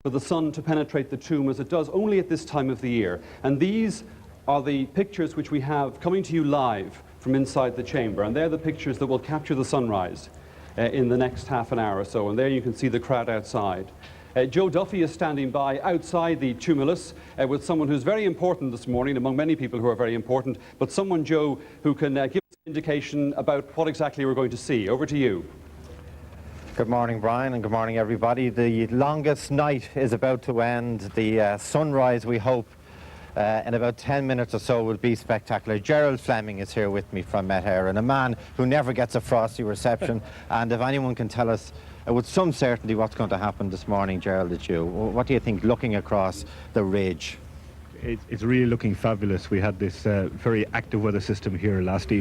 for the sun to penetrate the tomb as it does only at this time of the year. And these are the pictures which we have coming to you live from inside the chamber, and they're the pictures that will capture the sunrise in the next half an hour or so. And there you can see the crowd outside. Joe Duffy is standing by outside the tumulus with someone who's very important this morning, among many people who are very important, but someone, Joe, who can give us an indication about what exactly we're going to see. Over to you. Good morning, Brian, and good morning, everybody. The longest night is about to end. The sunrise, we hope, in about 10 minutes or so will be spectacular. Gerald Fleming is here with me from Meath, and a man who never gets a frosty reception. And if anyone can tell us with some certainty what's going to happen this morning, Gerald, it's you. What do you think looking across the ridge? It's really looking fabulous. We had this very active weather system here last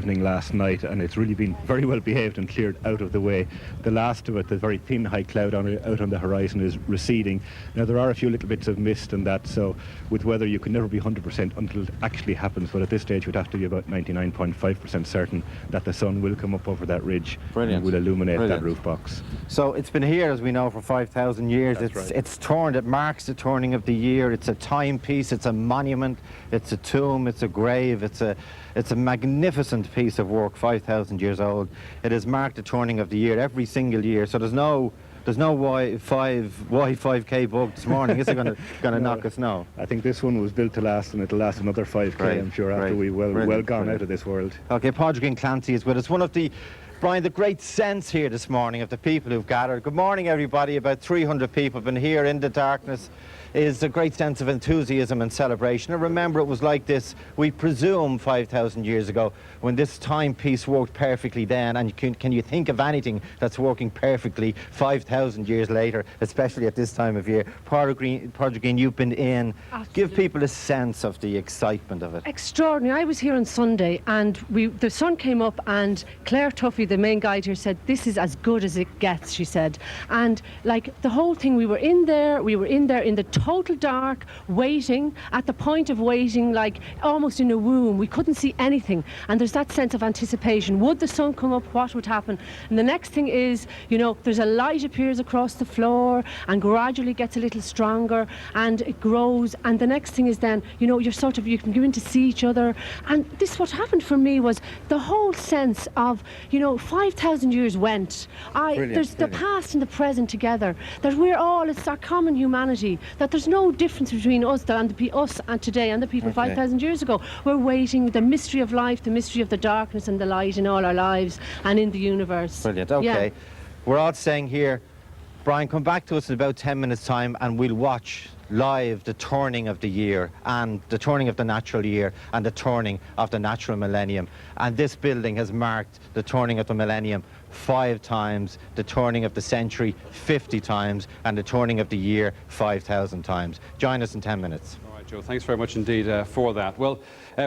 night, and it's really been very well behaved and cleared out of the way. The last of it, the very thin high cloud out on the horizon, is receding. Now there are a few little bits of mist and that, so with weather you can never be 100% until it actually happens, but at this stage we'd have to be about 99.5% certain that the sun will come up over that ridge. Brilliant. And will illuminate that roof box. So it's been here, as we know, for 5,000 years. That's right. It's turned, it marks the turning of the year. It's a timepiece, it's a monument, it's a tomb, it's a grave, it's a magnificent piece of work, 5,000 years old. It has marked the turning of the year every single year, so there's no Y5K bug this morning. Is it going to knock us now? I think this one was built to last, and it'll last another 5K, Great, I'm sure, after great. we've well gone out of this world. Okay, Padraig Clancy is with us. One of the, Brian, the great sense here this morning of the people who've gathered. Good morning, everybody. About 300 people have been here in the darkness. Is a great sense of enthusiasm and celebration. And remember, it was like this, we presume, 5,000 years ago, when this timepiece worked perfectly then. And can you think of anything that's working perfectly 5,000 years later, especially at this time of year? Padraig, you've been in. Absolutely. Give people a sense of the excitement of it. Extraordinary. I was here on Sunday, and the sun came up, and Claire Duffy, the main guide here, said, "This is as good as it gets," she said. And like the whole thing, we were in there in the total dark, waiting, at the point of waiting, like almost in a womb. We couldn't see anything, and there's that sense of anticipation. Would the sun come up? What would happen? And the next thing is, you know, there's a light appears across the floor and gradually gets a little stronger, and it grows, and the next thing is then, you know, you can begin to see each other. And this, what happened for me was the whole sense of, you know, 5,000 years went. There's the past and the present together, that we're all, it's our common humanity, that there's no difference between us and today and the people 5,000 years ago. We're waiting, the mystery of life, the mystery of the darkness and the light in all our lives and in the universe. Brilliant. Okay. Yeah. We're all staying here. Brian, come back to us in about 10 minutes' time, and we'll watch live the turning of the year, and the turning of the natural year, and the turning of the natural millennium. And this building has marked the turning of the millennium 5 times, the turning of the century 50 times, and the turning of the year 5,000 times. Join us in 10 minutes. All right, Joe, thanks very much indeed for that. Well,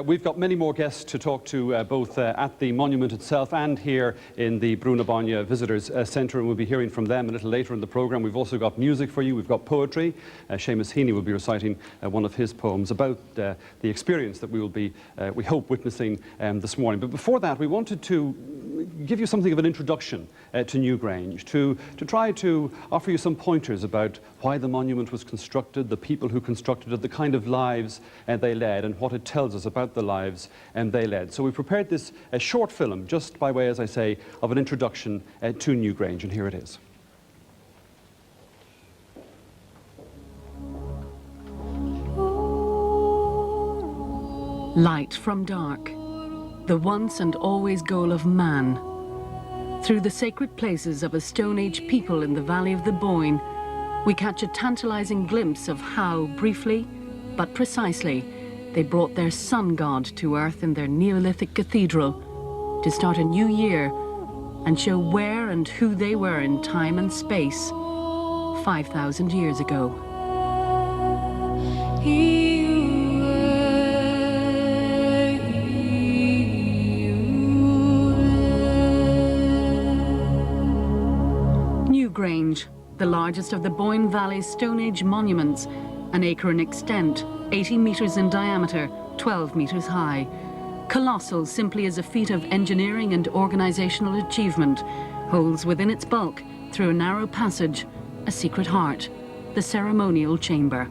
we've got many more guests to talk to, both at the monument itself and here in the Bóinne Visitors Centre, and we'll be hearing from them a little later in the programme. We've also got music for you. We've got poetry. Seamus Heaney will be reciting one of his poems about the experience that we will be, we hope, witnessing this morning. But before that, we wanted to give you something of an introduction to Newgrange, to try to offer you some pointers about why the monument was constructed, the people who constructed it, the kind of lives they led, and what it tells us about the lives they led. So we prepared this short film, just by way, as I say, of an introduction to Newgrange, and here it is. Light from dark, the once and always goal of man. Through the sacred places of a Stone Age people in the valley of the Bóinne, we catch a tantalizing glimpse of how, briefly but precisely, they brought their sun god to earth in their Neolithic cathedral to start a new year and show where and who they were in time and space 5,000 years ago. Newgrange, the largest of the Bóinne Valley's Stone Age monuments, an acre in extent, 80 metres in diameter, 12 metres high. Colossal simply as a feat of engineering and organisational achievement, holds within its bulk, through a narrow passage, a secret heart, the ceremonial chamber.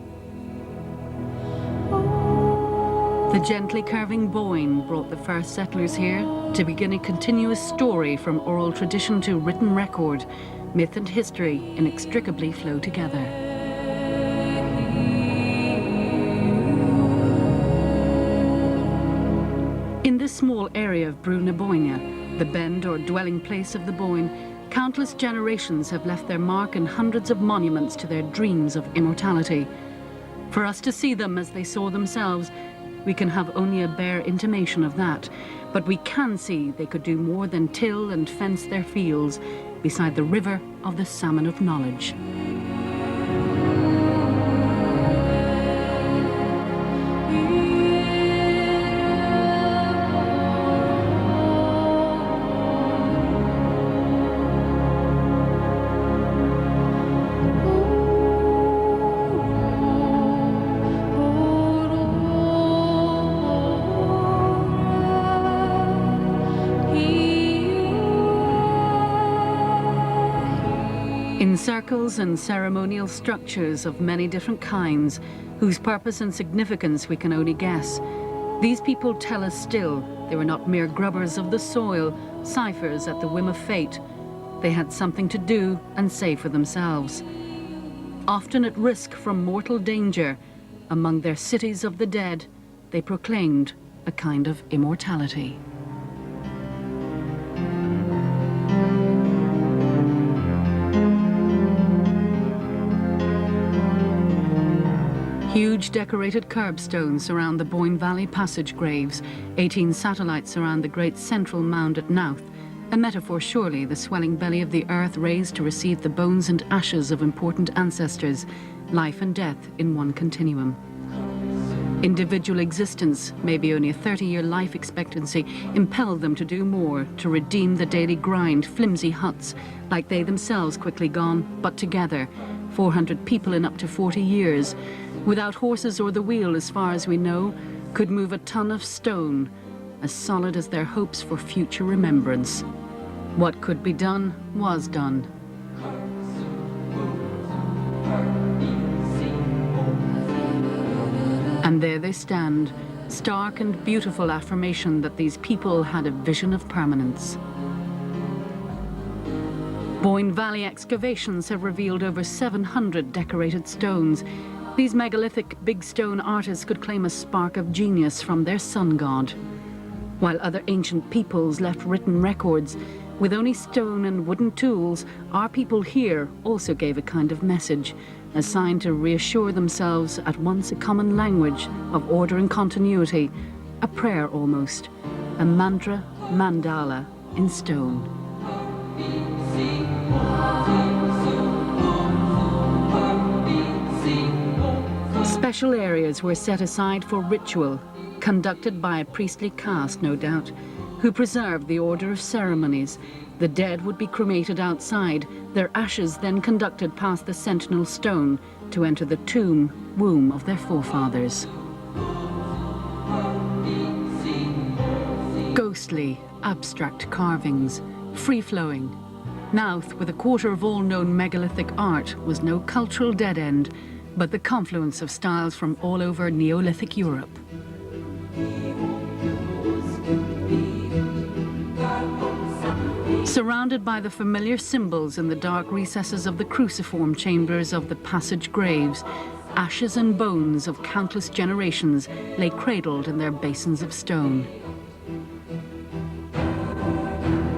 The gently curving Bóinne brought the first settlers here to begin a continuous story from oral tradition to written record. Myth and history inextricably flow together. In this small area of Bóinne, the bend or dwelling place of the Bóinne, countless generations have left their mark in hundreds of monuments to their dreams of immortality. For us to see them as they saw themselves, we can have only a bare intimation of that, but we can see they could do more than till and fence their fields beside the river of the salmon of knowledge. In circles and ceremonial structures of many different kinds, whose purpose and significance we can only guess, these people tell us still they were not mere grubbers of the soil, ciphers at the whim of fate. They had something to do and say for themselves. Often at risk from mortal danger, among their cities of the dead, they proclaimed a kind of immortality. Huge decorated curbstones surround the Bóinne Valley passage graves. 18 satellites surround the great central mound at Meath, a metaphor surely, the swelling belly of the earth raised to receive the bones and ashes of important ancestors, life and death in one continuum. Individual existence, maybe only a 30-year life expectancy, impelled them to do more, to redeem the daily grind, flimsy huts, like they themselves quickly gone, but together, 400 people in up to 40 years, without horses or the wheel as far as we know, could move a ton of stone, as solid as their hopes for future remembrance. What could be done was done. And there they stand, stark and beautiful affirmation that these people had a vision of permanence. Bóinne Valley excavations have revealed over 700 decorated stones. These megalithic big stone artists could claim a spark of genius from their sun god. While other ancient peoples left written records, with only stone and wooden tools, our people here also gave a kind of message, a sign to reassure themselves at once a common language of order and continuity, a prayer almost, a mantra mandala in stone. Special areas were set aside for ritual, conducted by a priestly caste, no doubt, who preserved the order of ceremonies. The dead would be cremated outside, their ashes then conducted past the sentinel stone to enter the womb of their forefathers. Ghostly, abstract carvings, free-flowing. Meath, with a quarter of all known megalithic art, was no cultural dead end, but the confluence of styles from all over Neolithic Europe. Surrounded by the familiar symbols in the dark recesses of the cruciform chambers of the passage graves, ashes and bones of countless generations lay cradled in their basins of stone.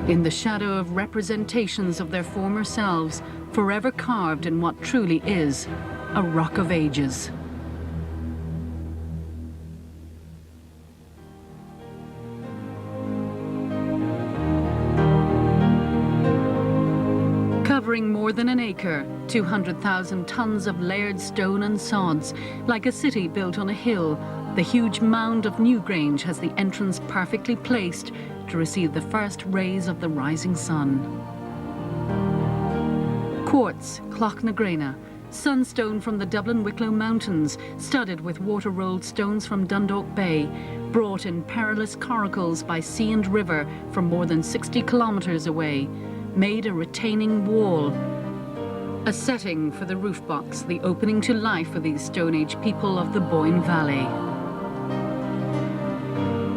In the shadow of representations of their former selves, forever carved in what truly is a rock of ages. Covering more than an acre, 200,000 tons of layered stone and sods, like a city built on a hill, the huge mound of Newgrange has the entrance perfectly placed to receive the first rays of the rising sun. Quartz, Clochnagrena, sunstone from the Dublin Wicklow Mountains, studded with water-rolled stones from Dundalk Bay, brought in perilous coracles by sea and river from more than 60 kilometres away, made a retaining wall. A setting for the roof box, the opening to life for these Stone Age people of the Bóinne Valley.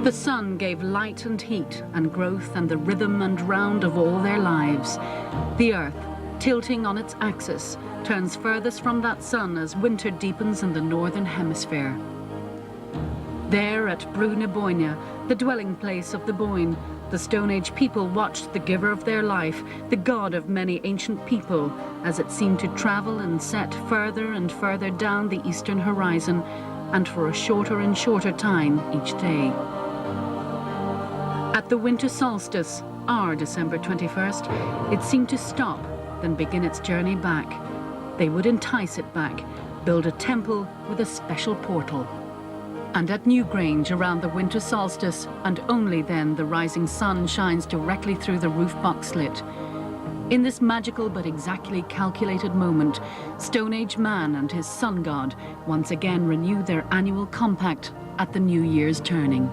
The sun gave light and heat and growth and the rhythm and round of all their lives. The earth, tilting on its axis, turns furthest from that sun as winter deepens in the northern hemisphere. There at Bóinne, the dwelling place of the Bóinne, the Stone Age people watched the giver of their life, the god of many ancient people, as it seemed to travel and set further and further down the eastern horizon, and for a shorter and shorter time each day. At the winter solstice, our December 21st, it seemed to stop, then begin its journey back. They would entice it back, build a temple with a special portal. And at Newgrange, around the winter solstice, and only then, the rising sun shines directly through the roof box slit. In this magical but exactly calculated moment, Stone Age man and his sun god once again renew their annual compact at the New Year's turning.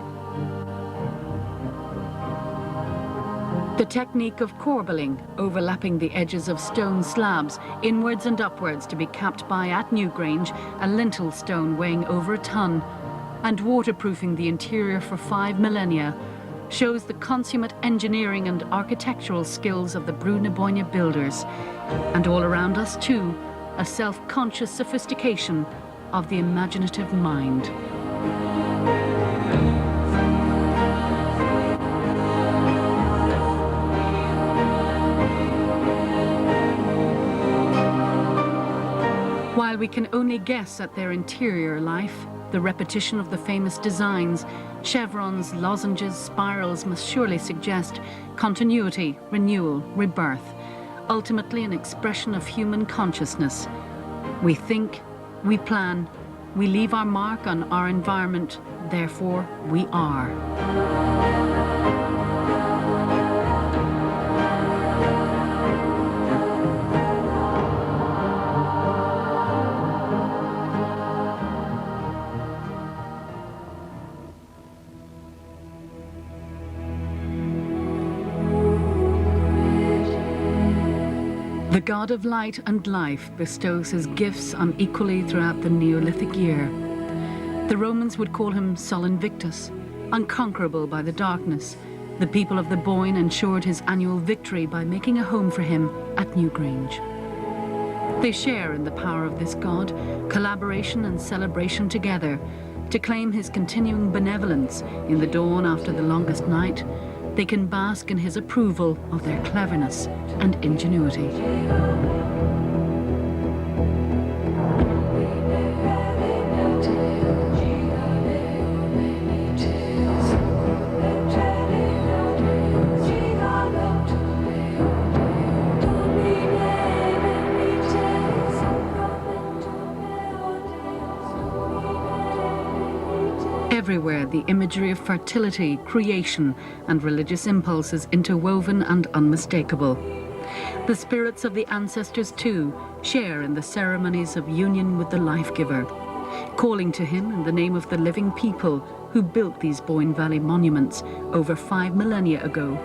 The technique of corbelling, overlapping the edges of stone slabs, inwards and upwards to be capped by, at Newgrange, a lintel stone weighing over a ton, and waterproofing the interior for 5 millennia, shows the consummate engineering and architectural skills of the Bóinne builders, and all around us too, a self-conscious sophistication of the imaginative mind. While we can only guess at their interior life, the repetition of the famous designs, chevrons, lozenges, spirals must surely suggest continuity, renewal, rebirth, ultimately an expression of human consciousness. We think, we plan, we leave our mark on our environment, therefore we are. The god of light and life bestows his gifts unequally throughout the Neolithic year. The Romans would call him Sol Invictus, unconquerable by the darkness. The people of the Bóinne ensured his annual victory by making a home for him at Newgrange. They share in the power of this god, collaboration and celebration together, to claim his continuing benevolence in the dawn after the longest night. They can bask in his approval of their cleverness and ingenuity. Everywhere, the imagery of fertility, creation, and religious impulse is interwoven and unmistakable. The spirits of the ancestors, too, share in the ceremonies of union with the life-giver, calling to him in the name of the living people who built these Bóinne Valley monuments over 5 millennia ago.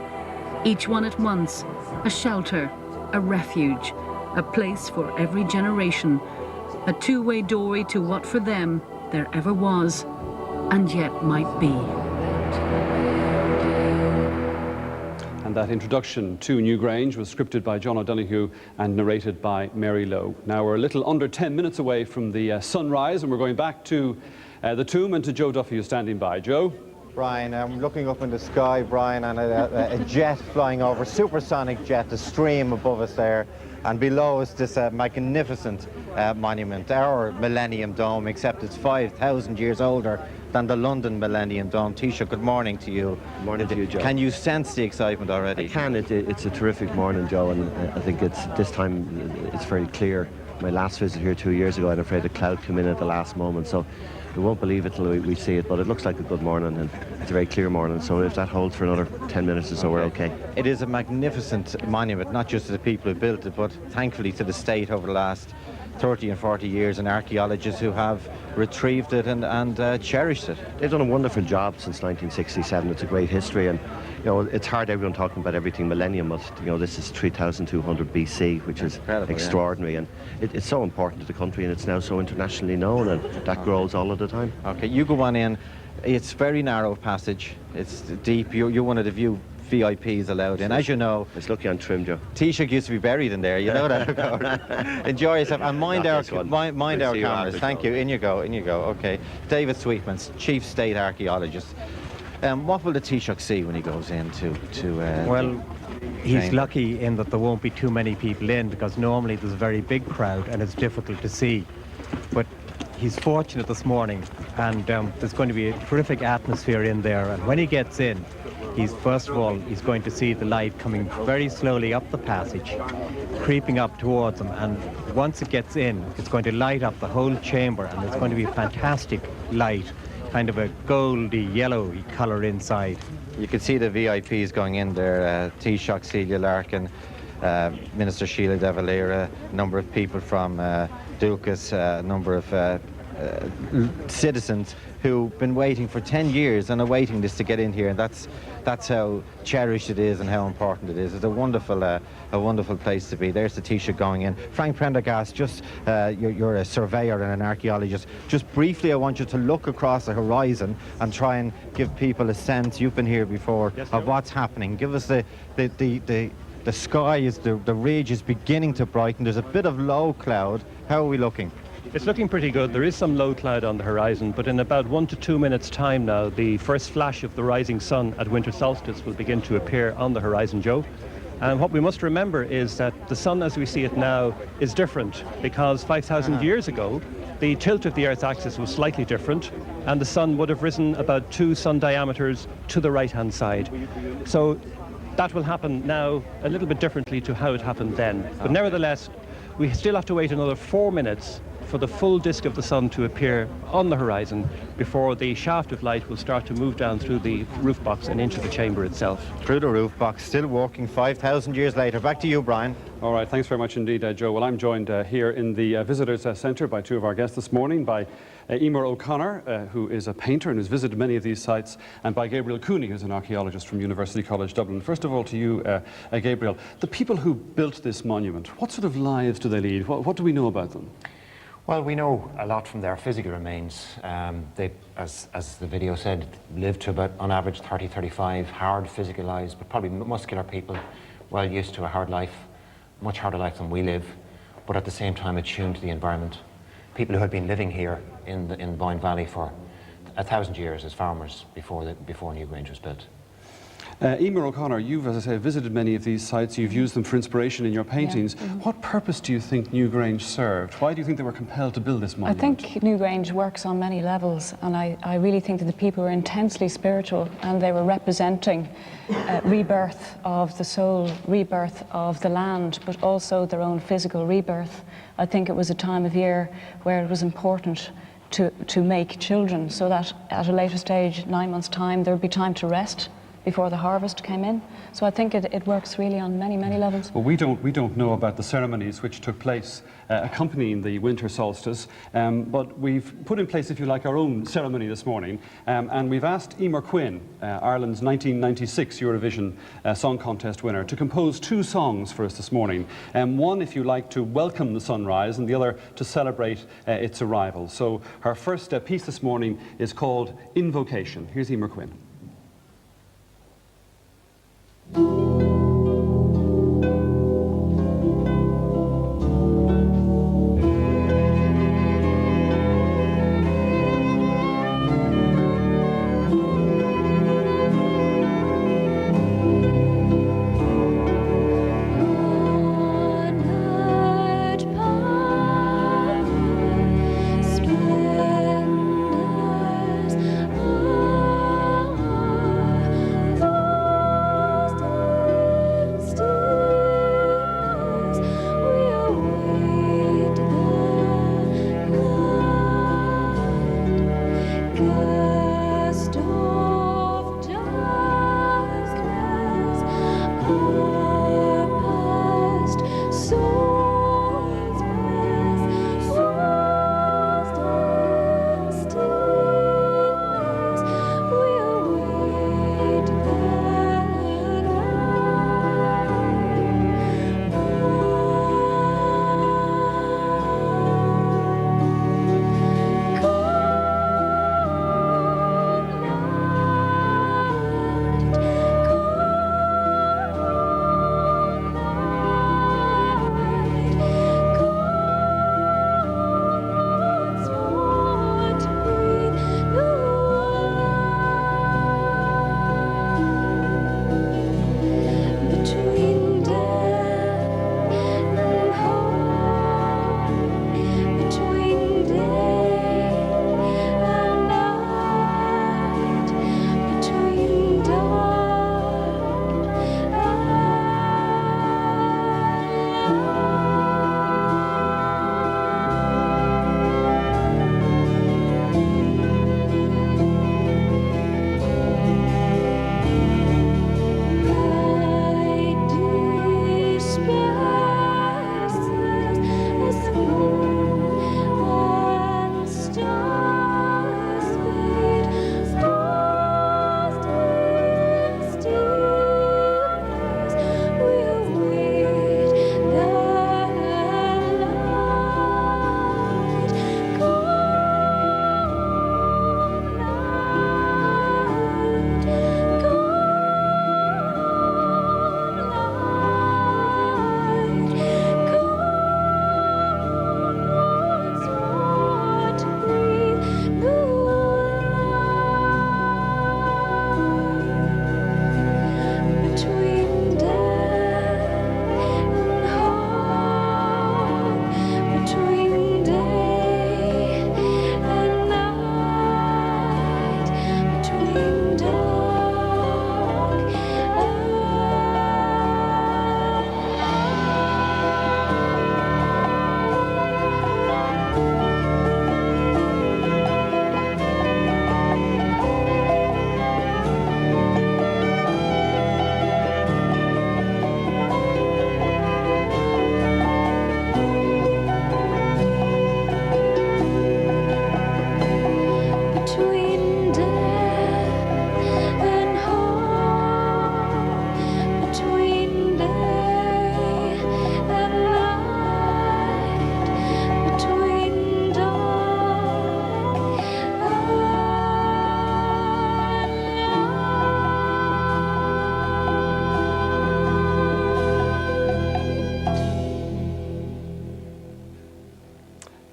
Each one at once, a shelter, a refuge, a place for every generation, a two-way doorway to what for them there ever was, and yet might be. And that introduction to Newgrange was scripted by John O'Donoghue and narrated by Mary Lowe. Now we're a little under 10 minutes away from the sunrise, and we're going back to the tomb and to Joe Duffy, who's standing by. Joe? Brian, I'm looking up in the sky, Brian, and a jet flying over, supersonic jet, a stream above us there. And below us this magnificent monument, our Millennium Dome, except it's 5,000 years older than the London Millennium Dome. Taoiseach, good morning to you. Good morning to you, Joe. Can you sense the excitement already? I can. It's a terrific morning, Joe, and I think this time it's very clear. My last visit here 2 years ago, I'm afraid a cloud came in at the last moment, so we won't believe it till we see it, but it looks like a good morning, and it's a very clear morning, so if that holds for another 10 minutes or so, we're okay. It is a magnificent monument, not just to the people who built it, but thankfully to the state over the last 30 and 40 years, and archaeologists who have retrieved it and cherished it. They've done a wonderful job since 1967. It's a great history, and it's hard everyone talking about everything millennium, but this is 3200 BC, which is extraordinary, and it's so important to the country, and it's now so internationally known, and that grows all of the time. Okay, you go on in. It's very narrow passage. It's deep. You're one of the few VIPs allowed in. As you know, it's lucky I'm trimmed, Joe. Taoiseach used to be buried in there. You know that. Enjoy yourself and mind our cameras. Thank you. In you go. Okay. David Sweetman's Chief State Archaeologist. What will the Taoiseach see when he goes into? Well, he's lucky in that there won't be too many people in, because normally there's a very big crowd and it's difficult to see. But he's fortunate this morning, and there's going to be a terrific atmosphere in there. And when he gets in, he's going to see the light coming very slowly up the passage, creeping up towards him. And once it gets in, it's going to light up the whole chamber, and it's going to be a fantastic light, kind of a goldy yellowy colour inside. You can see the VIPs going in there. Taoiseach Celia Larkin, Minister Sheila De Valera, a number of people from Dúchas, a number of citizens who've been waiting for 10 years on a waiting list to get in here, and that's how cherished it is and how important it is. It's a wonderful place to be. There's the Taoiseach going in. Frank Prendergast, just you're a surveyor and an archaeologist. Just briefly, I want you to look across the horizon and try and give people a sense. You've been here before, of what's happening. Give us the sky is, the ridge is beginning to brighten. There's a bit of low cloud. How are we looking? It's looking pretty good. There is some low cloud on the horizon, but in about 1 to 2 minutes' time now, the first flash of the rising sun at winter solstice will begin to appear on the horizon, Joe. And what we must remember is that the sun as we see it now is different, because 5,000 years ago, the tilt of the Earth's axis was slightly different, and the sun would have risen about 2 sun diameters to the right-hand side. So that will happen now a little bit differently to how it happened then. But nevertheless, we still have to wait another 4 minutes for the full disk of the sun to appear on the horizon before the shaft of light will start to move down through the roof box and into the chamber itself. Through the roof box, still walking 5,000 years later. Back to you, Brian. All right, thanks very much indeed, Joe. Well, I'm joined here in the Visitors Centre by two of our guests this morning, by Emer O'Connor, who is a painter and has visited many of these sites, and by Gabriel Cooney, who's an archaeologist from University College Dublin. First of all, to you, Gabriel, the people who built this monument, what sort of lives do they lead? What do we know about them? Well, we know a lot from their physical remains. They, as the video said, lived to about, on average, 30, 35 hard physical lives, but probably muscular people, well used to a hard life, much harder life than we live, but at the same time attuned to the environment. People who had been living here in the Bóinne Valley for 1,000 years as farmers before Newgrange was built. Emer O'Connor, you've, as I say, visited many of these sites. You've used them for inspiration in your paintings. Yeah. What purpose do you think Newgrange served? Why do you think they were compelled to build this monument? I think Newgrange works on many levels, and I really think that the people were intensely spiritual, and they were representing rebirth of the soul, rebirth of the land, but also their own physical rebirth. I think it was a time of year where it was important to make children, so that at a later stage, 9 months' time, there would be time to rest before the harvest came in. So I think it works really on many, many levels. Well, we don't know about the ceremonies which took place accompanying the winter solstice, but we've put in place, if you like, our own ceremony this morning, and we've asked Emer Quinn, Ireland's 1996 Eurovision Song Contest winner, to compose 2 songs for us this morning. One, if you like, to welcome the sunrise, and the other to celebrate its arrival. So her first piece this morning is called Invocation. Here's Emer Quinn.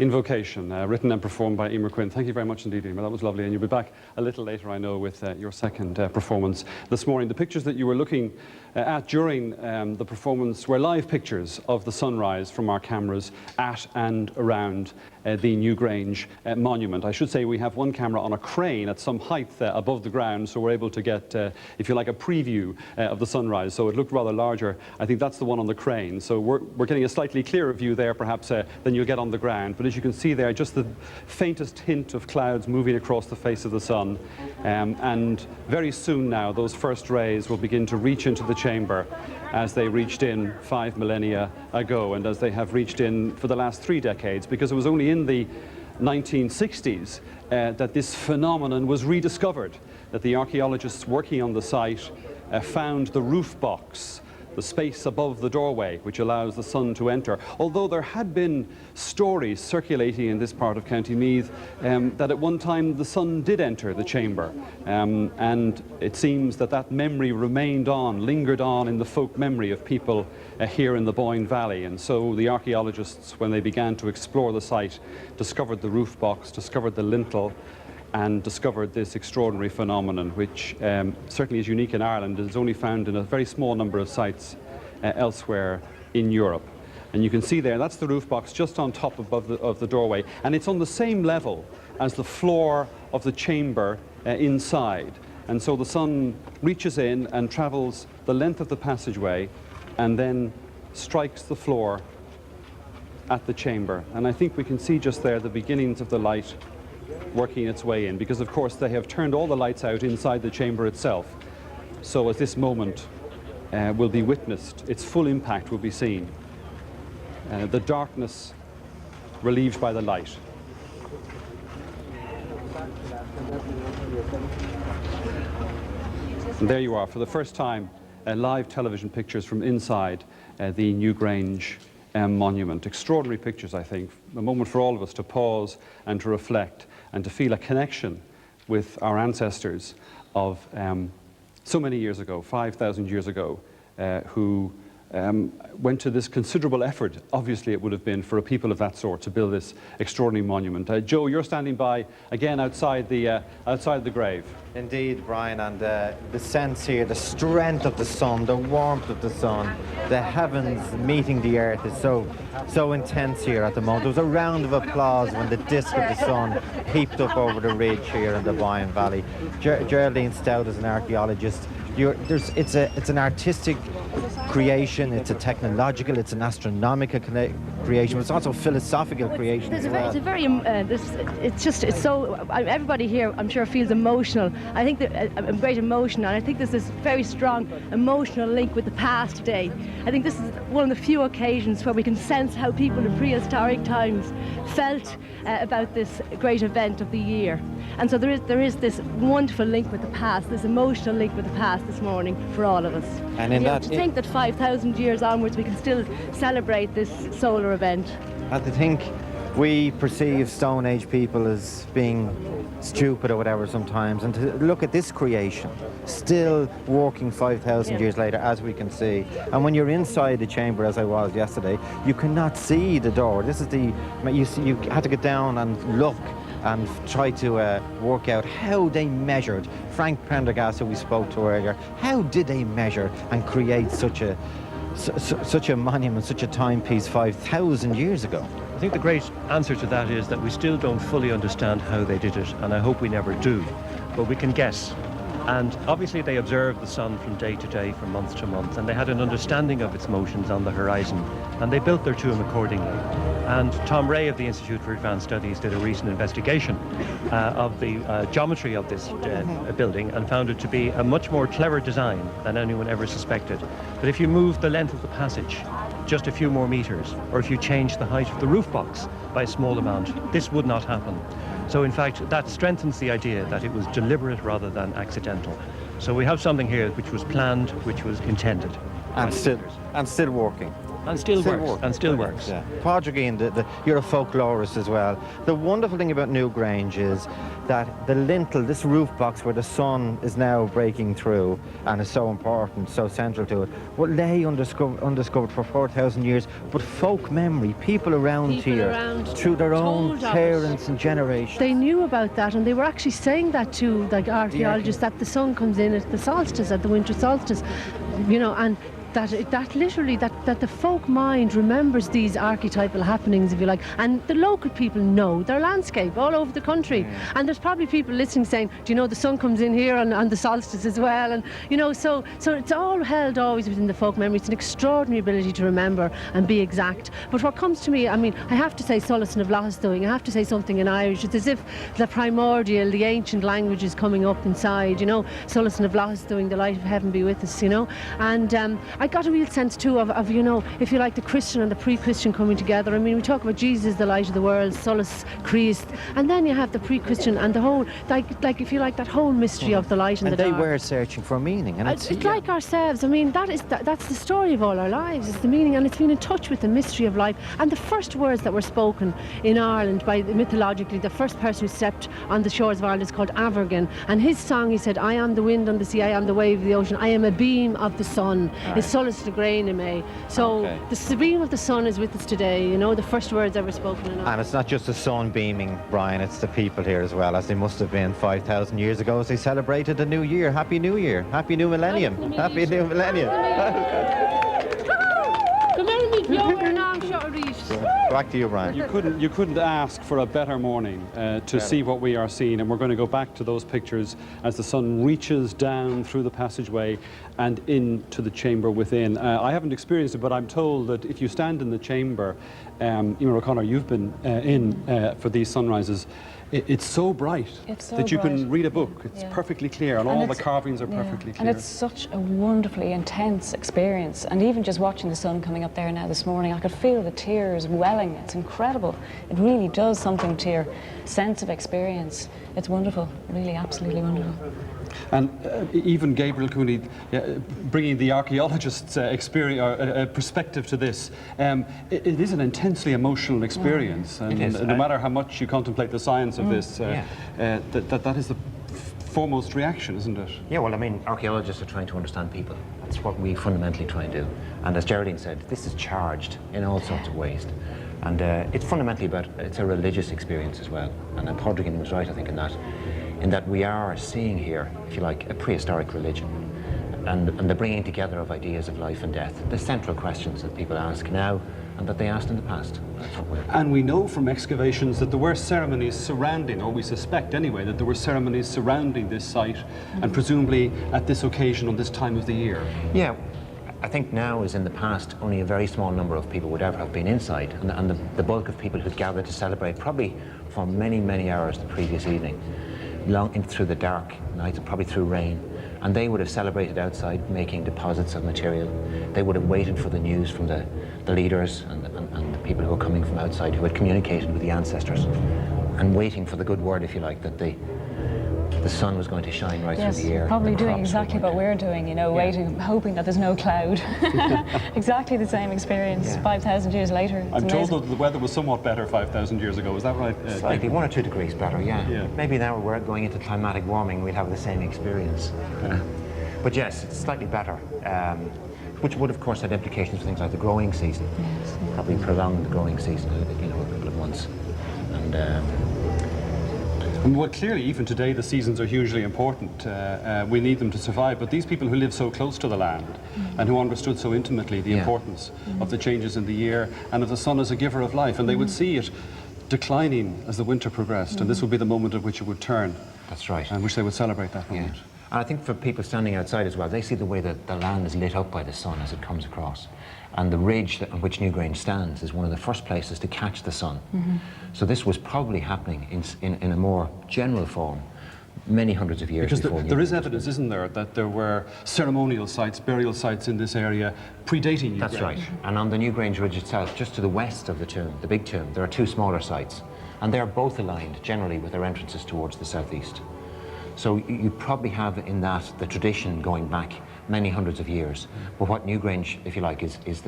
Invocation, written and performed by Emer Quinn. Thank you very much indeed, Emer. That was lovely. And you'll be back a little later, I know, with your second performance this morning. The pictures that you were looking at during the performance were live pictures of the sunrise from our cameras at and around the Newgrange monument. I should say we have one camera on a crane at some height above the ground, so we're able to get, if you like, a preview of the sunrise. So it looked rather larger. I think that's the one on the crane. So we're getting a slightly clearer view there, perhaps, than you'll get on the ground. But as you can see there, just the faintest hint of clouds moving across the face of the sun. And very soon now, those first rays will begin to reach into the chamber as they reached in 5 millennia ago, and as they have reached in for the last 3 decades, because it was only in the 1960s that this phenomenon was rediscovered, that the archaeologists working on the site found the roof box, the space above the doorway, which allows the sun to enter. Although there had been stories circulating in this part of County Meath that at one time the sun did enter the chamber. And it seems that that memory remained on, lingered on in the folk memory of people here in the Bóinne Valley. And so the archaeologists, when they began to explore the site, discovered the roof box, discovered the lintel, and discovered this extraordinary phenomenon, which certainly is unique in Ireland. It is only found in a very small number of sites elsewhere in Europe. And you can see there, that's the roof box just on top of the doorway. And it's on the same level as the floor of the chamber inside. And so the sun reaches in and travels the length of the passageway and then strikes the floor at the chamber. And I think we can see just there the beginnings of the light working its way in, because of course they have turned all the lights out inside the chamber itself. So as this moment will be witnessed, its full impact will be seen. The darkness relieved by the light. And there you are, for the first time, live television pictures from inside the Newgrange monument. Extraordinary pictures, I think. A moment for all of us to pause and to reflect and to feel a connection with our ancestors of so many years ago, 5,000 years ago, who went to this considerable effort, obviously it would have been, for a people of that sort to build this extraordinary monument. Joe, you're standing by, again, outside the grave. Indeed, Brian, and the sense here, the strength of the sun, the warmth of the sun, the heavens meeting the earth is so intense here at the moment. There was a round of applause when the disk of the sun peeped up over the ridge here in the Bóinne Valley. Geraldine Stout is an archaeologist. It's an artistic creation, it's a technological, it's an astronomical creation, but it's also a philosophical creation as well. It's a very, it's so, everybody here I'm sure feels emotional. I think that a great emotion, and I think there's this very strong emotional link with the past today. I think this is one of the few occasions where we can sense how people in prehistoric times felt about this great event of the year. And so there is this wonderful link with the past, this emotional link with the past this morning for all of us. And in that, to think that 5,000 years onwards we can still celebrate this solar event. And to think we perceive Stone Age people as being stupid or whatever sometimes, and to look at this creation still walking 5,000 years later, as we can see. And when you're inside the chamber, as I was yesterday, you cannot see the door. This is you had to get down and look and try to work out how they measured. Frank Prendergast, who we spoke to earlier, how did they measure and create such a monument, such a timepiece 5,000 years ago? I think the great answer to that is that we still don't fully understand how they did it, and I hope we never do, but we can guess. And obviously they observed the sun from day to day, from month to month, and they had an understanding of its motions on the horizon, and they built their tomb accordingly. And Tom Ray of the Institute for Advanced Studies did a recent investigation of the geometry of this building, and found it to be a much more clever design than anyone ever suspected. But if you move the length of the passage just a few more meters, or if you change the height of the roof box by a small amount, this would not happen. So in fact, that strengthens the idea that it was deliberate rather than accidental. So we have something here which was planned, which was intended. And still working. And still works. And still works. Yeah. Pádraigín, you're a folklorist as well. The wonderful thing about Newgrange is that the lintel, this roof box where the sun is now breaking through and is so important, so central to it, what lay undiscovered for 4,000 years, but folk memory, people around here, through their own parents and generations. They knew about that, and they were actually saying that to like archaeologists, that the sun comes in at the solstice, at the winter solstice, you know, and that literally the folk mind remembers these archetypal happenings, if you like, and the local people know their landscape all over the country. And there's probably people listening saying, do you know the sun comes in here on the solstice as well? And you know, so it's all held always within the folk memory. It's an extraordinary ability to remember and be exact. But what comes to me, I mean, I have to say Solas na Bhlastúin, I have to say something in Irish. It's as if the primordial, the ancient language is coming up inside, you know, Solas na Bhlastúin, the light of heaven be with us, you know. And I got a real sense too of, you know, if you like, the Christian and the pre-Christian coming together. I mean, we talk about Jesus, the light of the world, Solus Christ, and then you have the pre-Christian and the whole, like if you like, that whole mystery of the light and the dark. And they were searching for meaning, and it's like ourselves. I mean, that's the story of all our lives. It's the meaning, and it's been in touch with the mystery of life. And the first words that were spoken in Ireland by mythologically, the first person who stepped on the shores of Ireland is called Avergan, and his song, he said, I am the wind on the sea, I am the wave of the ocean, I am a beam of the sun. It's Solus the grain in May. So the beam of the sun is with us today, you know, the first words ever spoken in Ireland. And it's not just the sun beaming, Brian, it's the people here as well, as they must have been 5,000 years ago as they celebrated the new year. Happy New Year. Happy New Millennium. Happy New Millennium. Back to you, Brian. You couldn't ask for a better morning to see what we are seeing, and we're going to go back to those pictures as the sun reaches down through the passageway and into the chamber within. I haven't experienced it, but I'm told that if you stand in the chamber, Emer O'Connor, you've been in for these sunrises, it's so bright that you can read a book. It's perfectly clear, and all the carvings are perfectly clear. And it's such a wonderfully intense experience. And even just watching the sun coming up there now this morning, I could feel the tears welling. It's incredible. It really does something to your sense of experience. It's wonderful, really, absolutely wonderful. And even Gabriel Cooney, bringing the archaeologist's perspective to this, it is an intensely emotional experience. And it is. No matter how much you contemplate the science of this, that is the foremost reaction, isn't it? Yeah, well, I mean, archaeologists are trying to understand people. That's what we fundamentally try and do. And as Geraldine said, this is charged in all sorts of ways. And it's fundamentally it's a religious experience as well. And Pádraigín was right, I think, in that we are seeing here, if you like, a prehistoric religion, and the bringing together of ideas of life and death, the central questions that people ask now and that they asked in the past. And we know from excavations that there were ceremonies surrounding, or we suspect anyway, that there were ceremonies surrounding this site, and presumably at this occasion on this time of the year. Yeah. I think now, as in the past, only a very small number of people would ever have been inside, and the bulk of people who'd gathered to celebrate probably for many, many hours the previous evening, long in through the dark nights, probably through rain, and they would have celebrated outside, making deposits of material. They would have waited for the news from the leaders and the people who were coming from outside, who had communicated with the ancestors, and waiting for the good word, if you like, that the sun was going to shine right through the air. Probably doing exactly what we're doing, you know, waiting, hoping that there's no cloud. Exactly the same experience 5,000 years later. I'm told that the weather was somewhat better 5,000 years ago. Is that right? Slightly, 1 or 2 degrees better, yeah. Maybe now we're going into climatic warming, we'll have the same experience. But yes, it's slightly better, which would, of course, have implications for things like the growing season. Yes. Probably prolong the growing season, you know, a couple of months. And well, clearly, even today, the seasons are hugely important. We need them to survive. But these people who live so close to the land and who understood so intimately the importance of the changes in the year and of the sun as a giver of life, and they would see it declining as the winter progressed, and this would be the moment at which it would turn. That's right. And which they would celebrate that moment. And I think for people standing outside as well, they see the way that the land is lit up by the sun as it comes across. And the ridge on which Newgrange stands is one of the first places to catch the sun. So this was probably happening in a more general form many hundreds of years before. Because there is evidence, isn't there, that there were ceremonial sites, burial sites in this area predating Newgrange. That's right. And on the Newgrange ridge itself, just to the west of the tomb, the big tomb, there are 2 smaller sites. And they're both aligned generally with their entrances towards the southeast. So you probably have in that the tradition going back many hundreds of years. But what Newgrange, if you like, is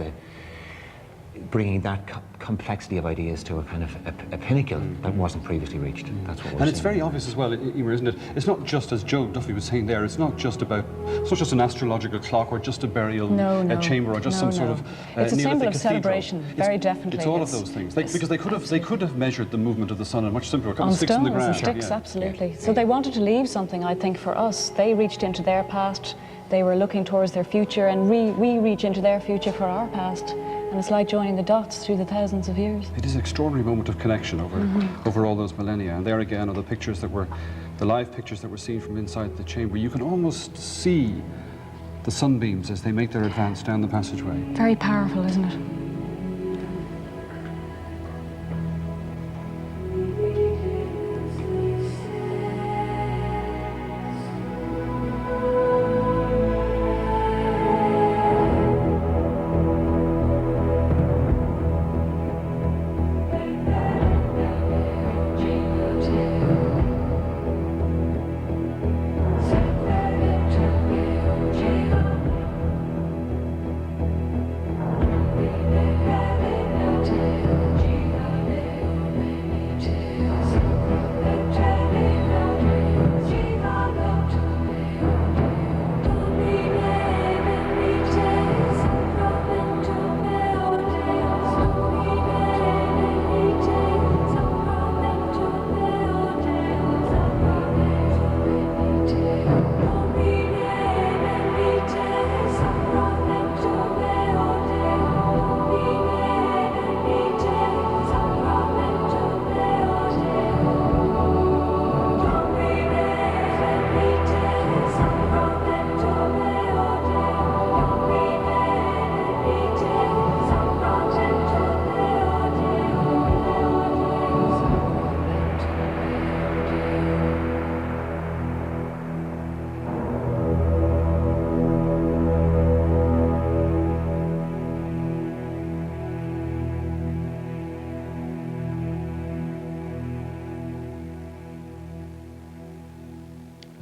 bringing that complexity of ideas to a kind of a pinnacle that wasn't previously reached. That's what we're And it's seeing. very obvious as well, Emer, isn't it? It's not just, as Joe Duffy was saying there, it's not just an astrological clock or just a burial chamber or just some sort of it's a symbol Neolithic of cathedral. celebration, very definitely. It's all of those things. Because they could have measured the movement of the sun in much simpler, a couple of sticks in the ground. On stones and sticks, absolutely. So they wanted to leave something, I think, for us. They reached into their past, they were looking towards their future, and we reach into their future for our past. And it's like joining the dots through the thousands of years. It is an extraordinary moment of connection over all those millennia. And there again are the pictures the live pictures that were seen from inside the chamber. You can almost see the sunbeams as they make their advance down the passageway. Very powerful, isn't it?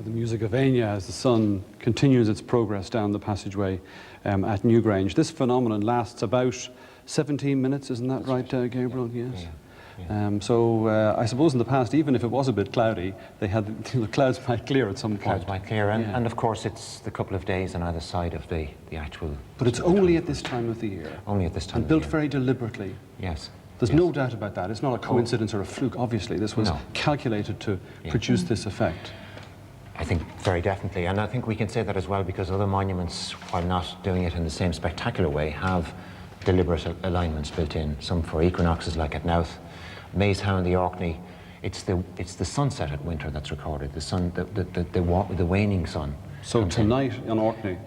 The music of Bóinne as the sun continues its progress down the passageway at Newgrange. This phenomenon lasts about 17 minutes, isn't that right, Gabriel? Yes. Yeah. So I suppose in the past, even if it was a bit cloudy, they had the clouds might clear at some point. Clouds might clear, and of course it's the couple of days on either side of the actual... But it's only at this time of the year. Only at this time and of the built year. very deliberately. Yes. There's no doubt about that. It's not a coincidence or a fluke, obviously. This was calculated to produce this effect. I think very definitely, and I think we can say that as well because other monuments, while not doing it in the same spectacular way, have deliberate alignments built in. Some for equinoxes, like at Meath, Meath and the Orkney. It's the sunset at winter that's recorded. The sun, the waning sun. So tonight on Orkney,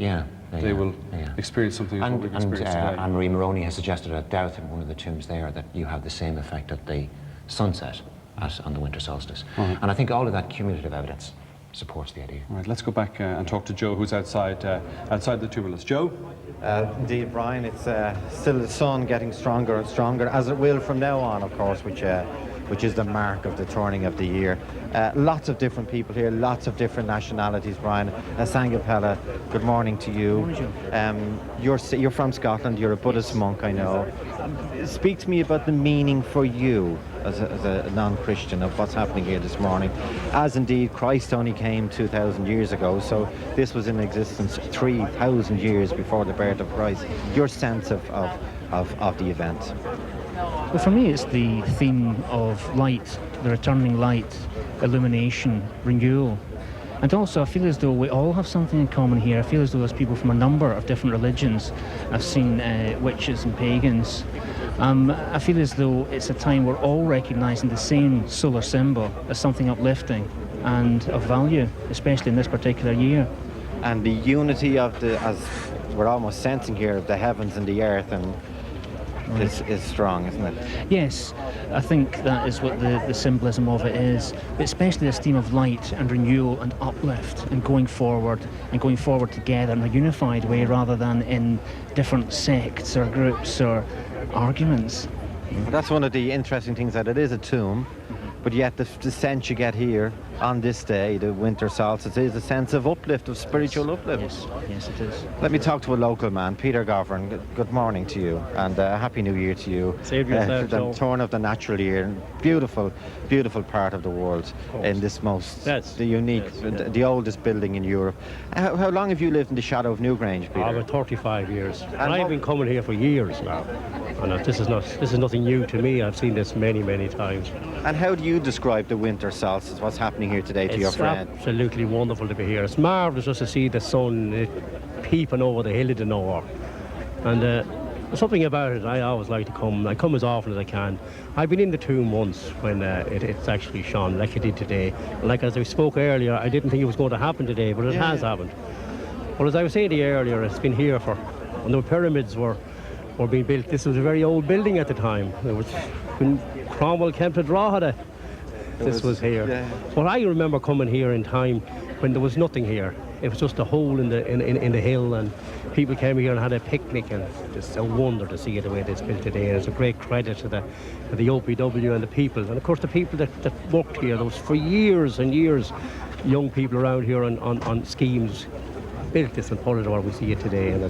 they will experience something that we've experienced today. Anne-Marie Moroney has suggested at Doubt in one of the tombs there that you have the same effect at the sunset as on the winter solstice. Right. And I think all of that cumulative evidence supports the idea. All right, let's go back and talk to Joe, who's outside the tumulus. Joe? Indeed, Brian, it's still the sun getting stronger and stronger, as it will from now on, of course, which is the mark of the turning of the year. Lots of different people here, lots of different nationalities, Brian. Sangapella, good morning to you. You're from Scotland, you're a Buddhist monk, I know. Speak to me about the meaning for you as a non-Christian of what's happening here this morning, as indeed Christ only came 2,000 years ago, so this was in existence 3,000 years before the birth of Christ. Your sense of the event? Well, for me, it's the theme of light, the returning light, illumination, renewal. And also, I feel as though we all have something in common here. I feel as though there's people from a number of different religions. I've seen witches and pagans. I feel as though it's a time we're all recognising the same solar symbol as something uplifting and of value, especially in this particular year. And the unity of as we're almost sensing here, of the heavens and the earth, and is strong, isn't it? Yes, I think that is what the symbolism of it is, but especially this theme of light and renewal and uplift and going forward together in a unified way rather than in different sects or groups or arguments. That's one of the interesting things, that it is a tomb, but yet the sense you get here on this day, the winter solstice, is a sense of uplift, of spiritual uplift. Yes, it is. Let me talk to a local man, Peter Govern. Good morning to you, and Happy New Year to you. Save yourself, the Joe. turn of the natural year, beautiful, beautiful part of the world, in this the unique, the oldest building in Europe. How long have you lived in the shadow of Newgrange, Peter? About 35 years. And I've been coming here for years now. And this is nothing new to me. I've seen this many, many times. And how do you describe the winter solstice? What's happening here today to your friend? It's absolutely wonderful to be here. It's marvellous just to see the sun peeping over the hill of the north. And there's something about it. I always like to come. I come as often as I can. I've been in the tomb once when it's actually shone, like it did today. Like as I spoke earlier, I didn't think it was going to happen today, but it has happened. But as I was saying to you earlier, it's been here when the pyramids were being built. This was a very old building at the time. It was when Cromwell came to Drogheda. This was here. Yeah. But I remember coming here in time when there was nothing here. It was just a hole in the hill, and people came here and had a picnic, and it's a wonder to see it the way it's built today. And it's a great credit to the OPW and the people, and of course the people that worked here. There was for years and years young people around here on schemes built this and put it where we see it today, and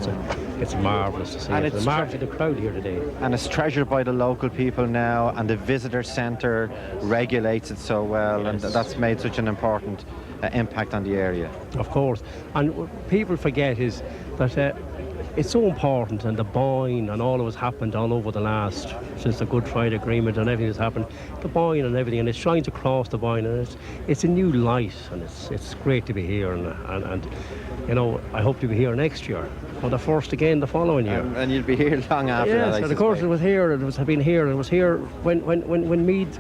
it's marvellous to see. And it's marvellous the crowd here today. And it's treasured by the local people now, and the visitor centre regulates it so well, and that's made such an important impact on the area. Of course, and what people forget is that it's so important, and the Bóinne and all of what's happened all over the last, since the Good Friday Agreement and everything that's happened, the Bóinne and everything, and it shines across the Bóinne, and it's a new light, and it's great to be here, and you know, I hope to be here next year, for the first again the following year. And you'll be here long after that, I and of course it was here, it was here when Meath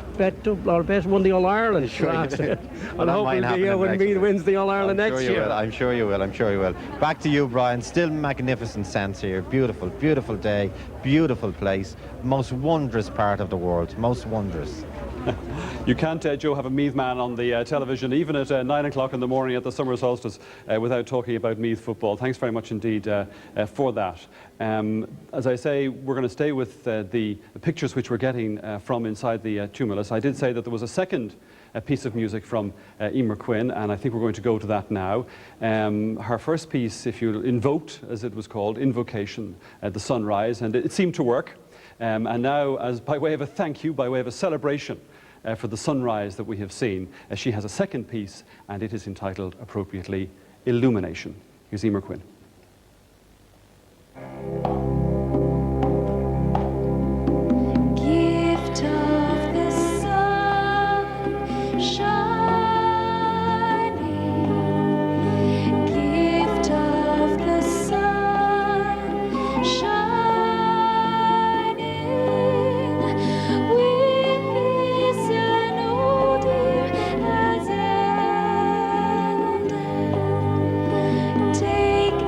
won the All-Ireland last year. And hopefully it'll be here when Meath wins the All-Ireland next year. I'm sure you will. Back to you, Brian. Still magnificent sense here. Beautiful, beautiful day, beautiful place. Most wondrous part of the world, most wondrous. You can't, Joe, have a Meath man on the television, even at 9 o'clock in the morning at the summer solstice, without talking about Meath football. Thanks very much indeed for that. As I say, we're going to stay with the pictures which we're getting from inside the tumulus. I did say that there was a second piece of music from Emer Quinn, and I think we're going to go to that now. Her first piece, if you invoked, as it was called, Invocation, the sunrise, and it seemed to work. And now, as by way of a thank you, by way of a celebration for the sunrise that we have seen, she has a second piece, and it is entitled, appropriately, Illumination. Here's Emer Quinn. Gift of the sun, shining. Gift of the sun, shining. We listen, oh dear, as ended. Take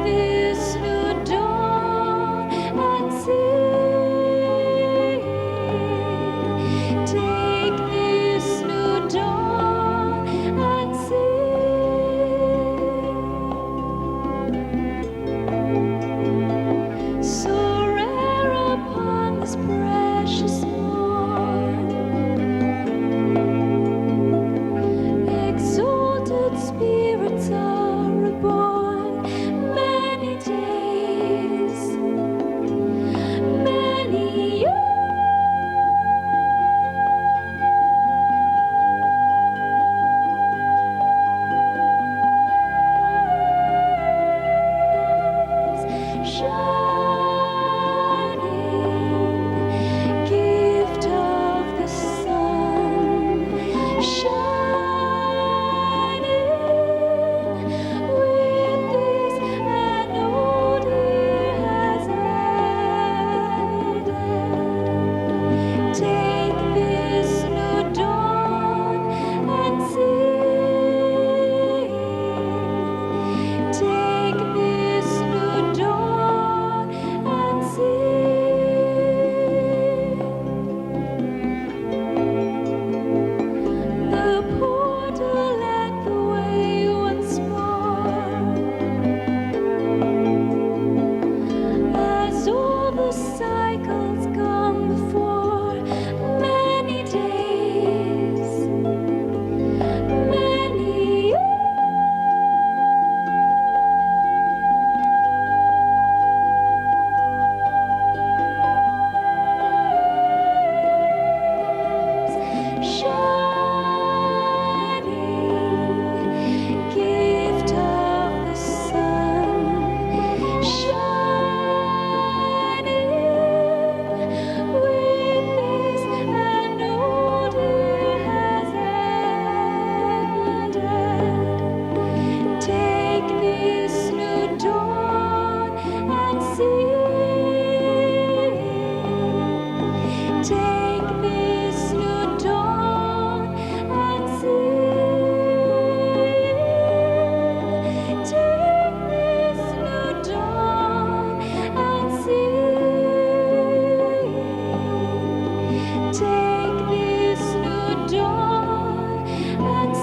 Take this new dawn and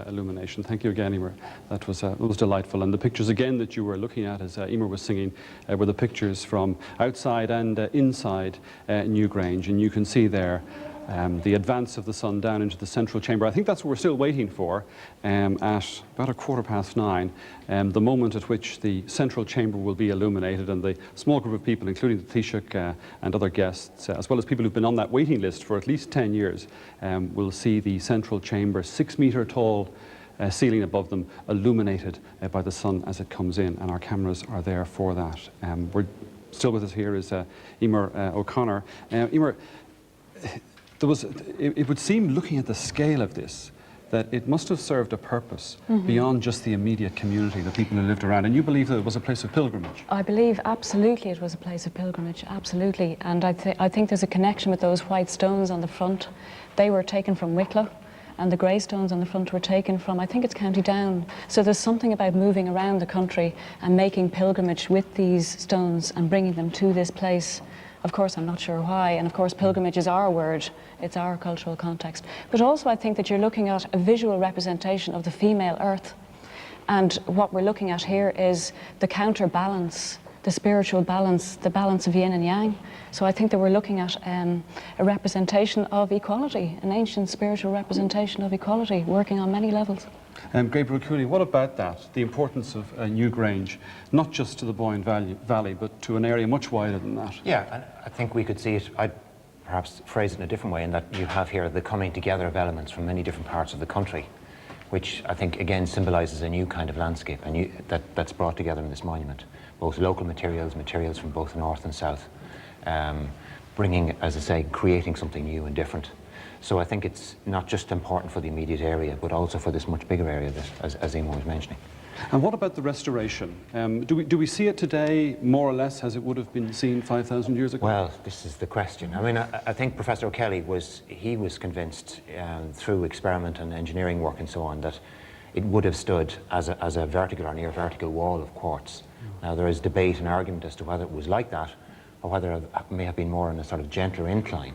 Illumination. Thank you again, Emer. That was delightful. And the pictures again that you were looking at as Emer was singing were the pictures from outside and inside Newgrange. And you can see there the advance of the sun down into the central chamber. I think that's what we're still waiting for at about 9:15, the moment at which the central chamber will be illuminated, and the small group of people, including the Taoiseach and other guests, as well as people who've been on that waiting list for at least 10 years, will see the central chamber, 6-metre tall ceiling above them, illuminated by the sun as it comes in, and our cameras are there for that. We're still with us here is Emer O'Connor. Emer, it would seem, looking at the scale of this, that it must have served a purpose beyond just the immediate community, the people who lived around. And you believe that it was a place of pilgrimage? I believe absolutely it was a place of pilgrimage, absolutely. And I think there's a connection with those white stones on the front. They were taken from Wicklow, and the grey stones on the front were taken from, I think it's County Down. So there's something about moving around the country and making pilgrimage with these stones and bringing them to this place. Of course, I'm not sure why, and of course pilgrimage is our word, it's our cultural context. But also I think that you're looking at a visual representation of the female earth. And what we're looking at here is the counterbalance, the spiritual balance, the balance of yin and yang. So I think that we're looking at a representation of equality, an ancient spiritual representation of equality, working on many levels. Gabriel Cooney, what about that, the importance of Newgrange, not just to the Bóinne Valley, but to an area much wider than that? Yeah, and I think we could see it, I'd perhaps phrase it in a different way, in that you have here the coming together of elements from many different parts of the country, which I think again symbolises a new kind of landscape, that's brought together in this monument. Both local materials from both north and south, bringing, as I say, creating something new and different. So I think it's not just important for the immediate area, but also for this much bigger area that, as Emer was mentioning. And what about the restoration? Do we see it today more or less as it would have been seen 5,000 years ago? Well, this is the question. I mean, I think Professor O'Kelly was convinced through experiment and engineering work and so on that it would have stood as a vertical or near vertical wall of quartz. Now, there is debate and argument as to whether it was like that or whether it may have been more on a sort of gentler incline.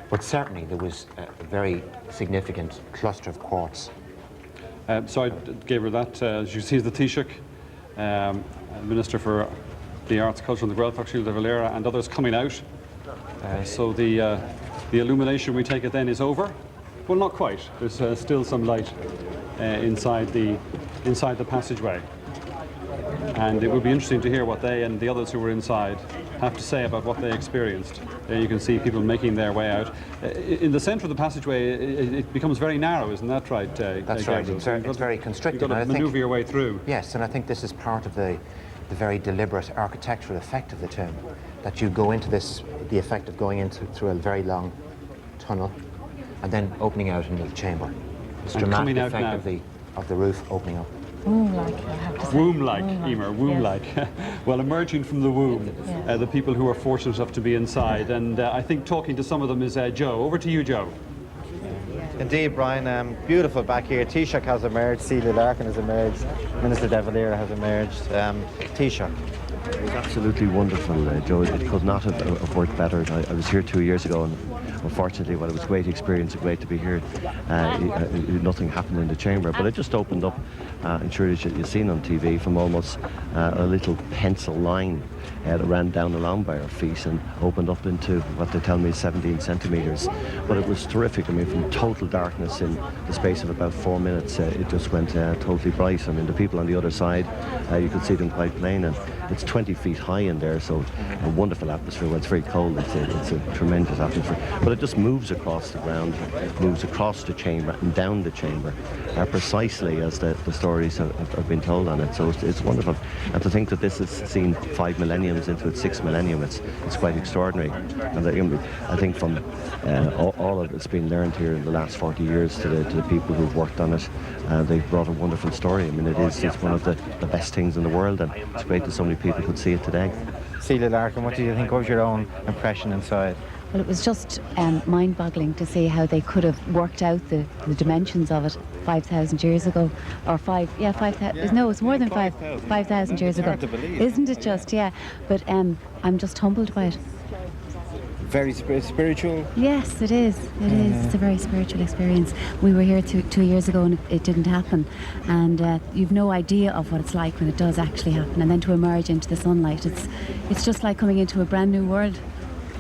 But certainly there was a very significant cluster of quartz. So I gave her that, as you see, is the Taoiseach, Minister for the Arts, Culture and the Gaeltacht, Síle de Valera, and others coming out. So the illumination, we take it then, is over. Well, not quite. There's still some light inside the passageway. And it would be interesting to hear what they and the others who were inside have to say about what they experienced. There you can see people making their way out. In the centre of the passageway, it becomes very narrow, isn't that right? That's right. It's very constricted. You've got to manoeuvre your way through. Yes, and I think this is part of the very deliberate architectural effect of the tomb, that you go into the effect of going through a very long tunnel and then opening out into the chamber. This dramatic effect of the roof opening up. Womb-like, I have to say. Womb-like, Emer, womb-like. Yes. Well, emerging from the womb, yes. The people who are fortunate enough to be inside. And I think talking to some of them is Joe. Over to you, Joe. Indeed, Brian, beautiful back here. Taoiseach has emerged, Celia Larkin has emerged, Minister de Valera has emerged. Taoiseach. It was absolutely wonderful, Joe. It could not have worked better. I was here 2 years ago, and unfortunately, while it was a great experience, great to be here, nothing happened in the chamber. But it just opened up, I'm sure you've seen on TV, from almost a little pencil line that ran down along by our feet and opened up into what they tell me is 17 centimetres. But it was terrific. I mean, from total darkness in the space of about 4 minutes, it just went totally bright. I mean, the people on the other side, you could see them quite plain, and it's 20 feet high in there, so a wonderful atmosphere. When it's very cold, it's a tremendous atmosphere. But it just moves across the ground, moves across the chamber and down the chamber, precisely as the stories have been told on it. So it's wonderful. And to think that this has seen 5 millenniums into its 6th millennium, it's quite extraordinary. And I think from all of it's been learned here in the last 40 years to the people who've worked on it, they've brought a wonderful story. I mean, it's one of the best things in the world, and it's great that so many people could see it today. Celia Larkin, what do you think? What was your own impression inside? Well, it was just mind-boggling to see how they could have worked out the dimensions of it 5,000 years ago, or 5,000. No, it's more than 5,000 years ago. Isn't it just? Yeah. But I'm just humbled by it. Very spiritual? Yes, it is. It is. It's a very spiritual experience. We were here 2 years ago and it didn't happen. And you've no idea of what it's like when it does actually happen. And then to emerge into the sunlight, it's just like coming into a brand new world.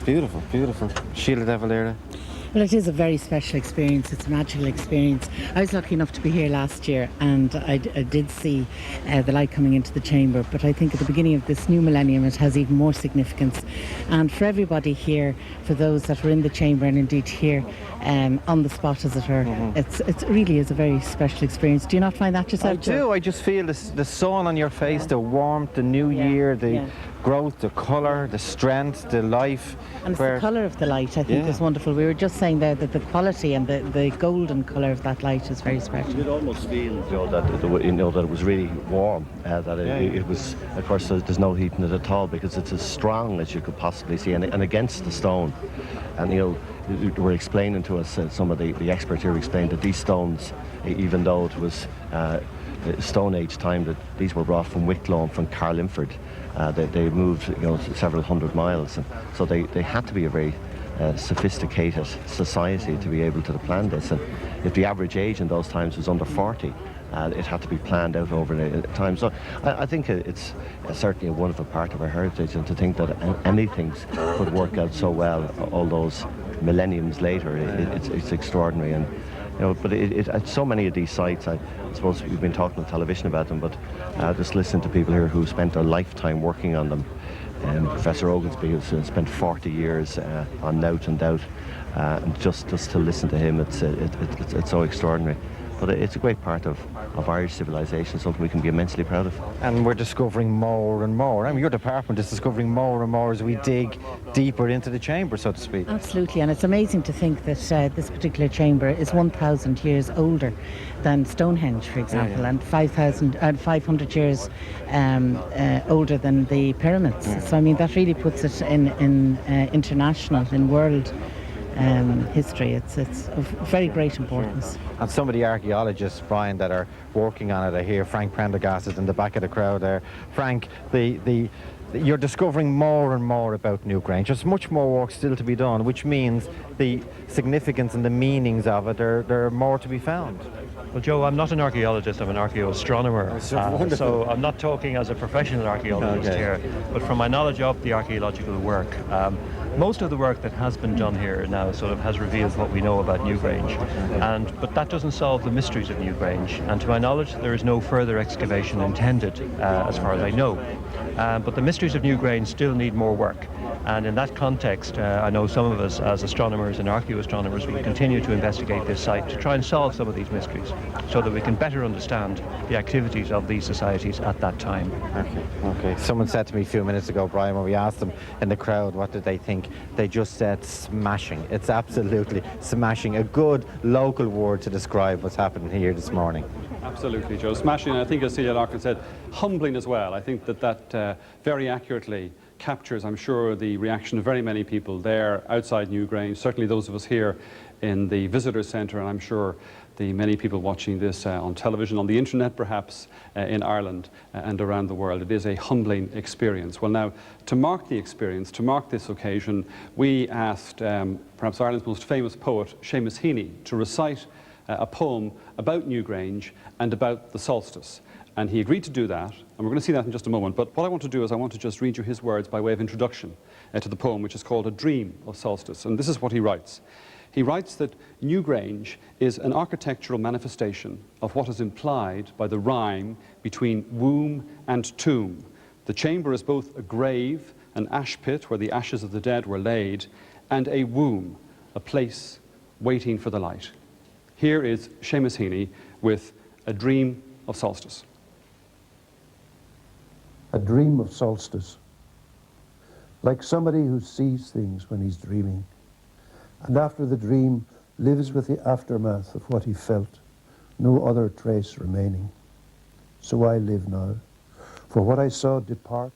Beautiful, beautiful. Sheila De Valera. Well, it is a very special experience. It's a magical experience. I was lucky enough to be here last year and I did see the light coming into the chamber, but I think at the beginning of this new millennium it has even more significance. And for everybody here, for those that were in the chamber and indeed here on the spot as it were, it really is a very special experience. Do you not find that yourself? I do. I just feel the sun on your face, the warmth, the new year, the growth, the colour, the strength, the life. And it's the colour of the light, I think, is wonderful. We were just saying there that the quality and the golden colour of that light is very special. You'd almost feel, Joe, that it was really warm. It was, of course, there's no heat in it at all because it's as strong as you could possibly see, and against the stone. And were explaining to us, some of the experts here explained that these stones, even though it was Stone Age time, that these were brought from Wicklow and from Carlingford. They moved several hundred miles, and so they had to be a very sophisticated society to be able to plan this. And if the average age in those times was under 40, it had to be planned out over time. So I think it's certainly a wonderful part of our heritage, and to think that anything could work out so well all those millenniums later, it's extraordinary. And but at so many of these sites, I suppose we've been talking on television about them, but just listen to people here who spent a lifetime working on them. Professor Oglesby has spent 40 years on Nout and Doubt, and just to listen to him, it's so extraordinary. But it's a great part of Irish civilization, something we can be immensely proud of. And we're discovering more and more. I mean, your department is discovering more and more as we dig deeper into the chamber, so to speak. Absolutely, and it's amazing to think that this particular chamber is 1,000 years older than Stonehenge, for example, and 500 years older than the pyramids. So, I mean, that really puts it in international, in world history. It's of very great importance. And some of the archaeologists, Brian, that are working on it, I hear Frank Prendergast is in the back of the crowd there. Frank, you're discovering more and more about Newgrange. There's much more work still to be done, which means the significance and the meanings of it, there are more to be found. Well, Joe, I'm not an archaeologist, I'm an archaeoastronomer. So I'm not talking as a professional archaeologist here, but from my knowledge of the archaeological work, most of the work that has been done here now sort of has revealed what we know about Newgrange, but that doesn't solve the mysteries of Newgrange, and to my knowledge there is no further excavation intended as far as I know. But the mysteries of Newgrange still need more work, and in that context I know some of us as astronomers and archaeoastronomers will continue to investigate this site to try and solve some of these mysteries so that we can better understand the activities of these societies at that time. Okay. Someone said to me a few minutes ago, Brian, when we asked them in the crowd what did they think, they just said smashing. It's absolutely smashing. A good local word to describe what's happening here this morning. Absolutely, Joe. Smashing, and I think as Celia Larkin said, humbling as well. I think that very accurately captures, I'm sure, the reaction of very many people there outside Newgrange, certainly those of us here in the visitor centre, and I'm sure the many people watching this on television, on the internet perhaps, in Ireland and around the world. It is a humbling experience. Well now, to mark the experience, to mark this occasion, we asked perhaps Ireland's most famous poet, Seamus Heaney, to recite a poem about Newgrange and about the solstice. And he agreed to do that, and we're going to see that in just a moment. But what I want to do is I want to just read you his words by way of introduction to the poem, which is called A Dream of Solstice. And this is what he writes. He writes that Newgrange is an architectural manifestation of what is implied by the rhyme between womb and tomb. The chamber is both a grave, an ash pit where the ashes of the dead were laid, and a womb, a place waiting for the light. Here is Seamus Heaney with A Dream of Solstice. A dream of solstice, like somebody who sees things when he's dreaming, and after the dream lives with the aftermath of what he felt, no other trace remaining. So I live now, for what I saw depart.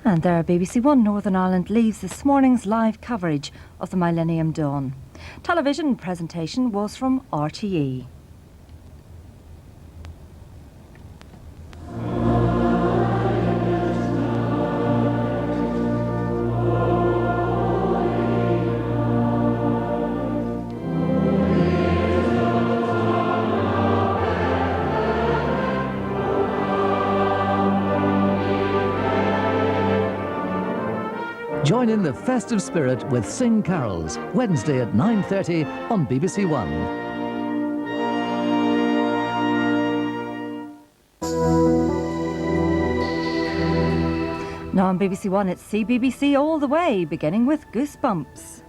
And there, BBC One Northern Ireland leaves this morning's live coverage of the Millennium Dawn. Television presentation was from RTE. Join in the festive spirit with Sing Carols, Wednesday at 9:30 on BBC One. Now on BBC One, it's CBBC all the way, beginning with Goosebumps.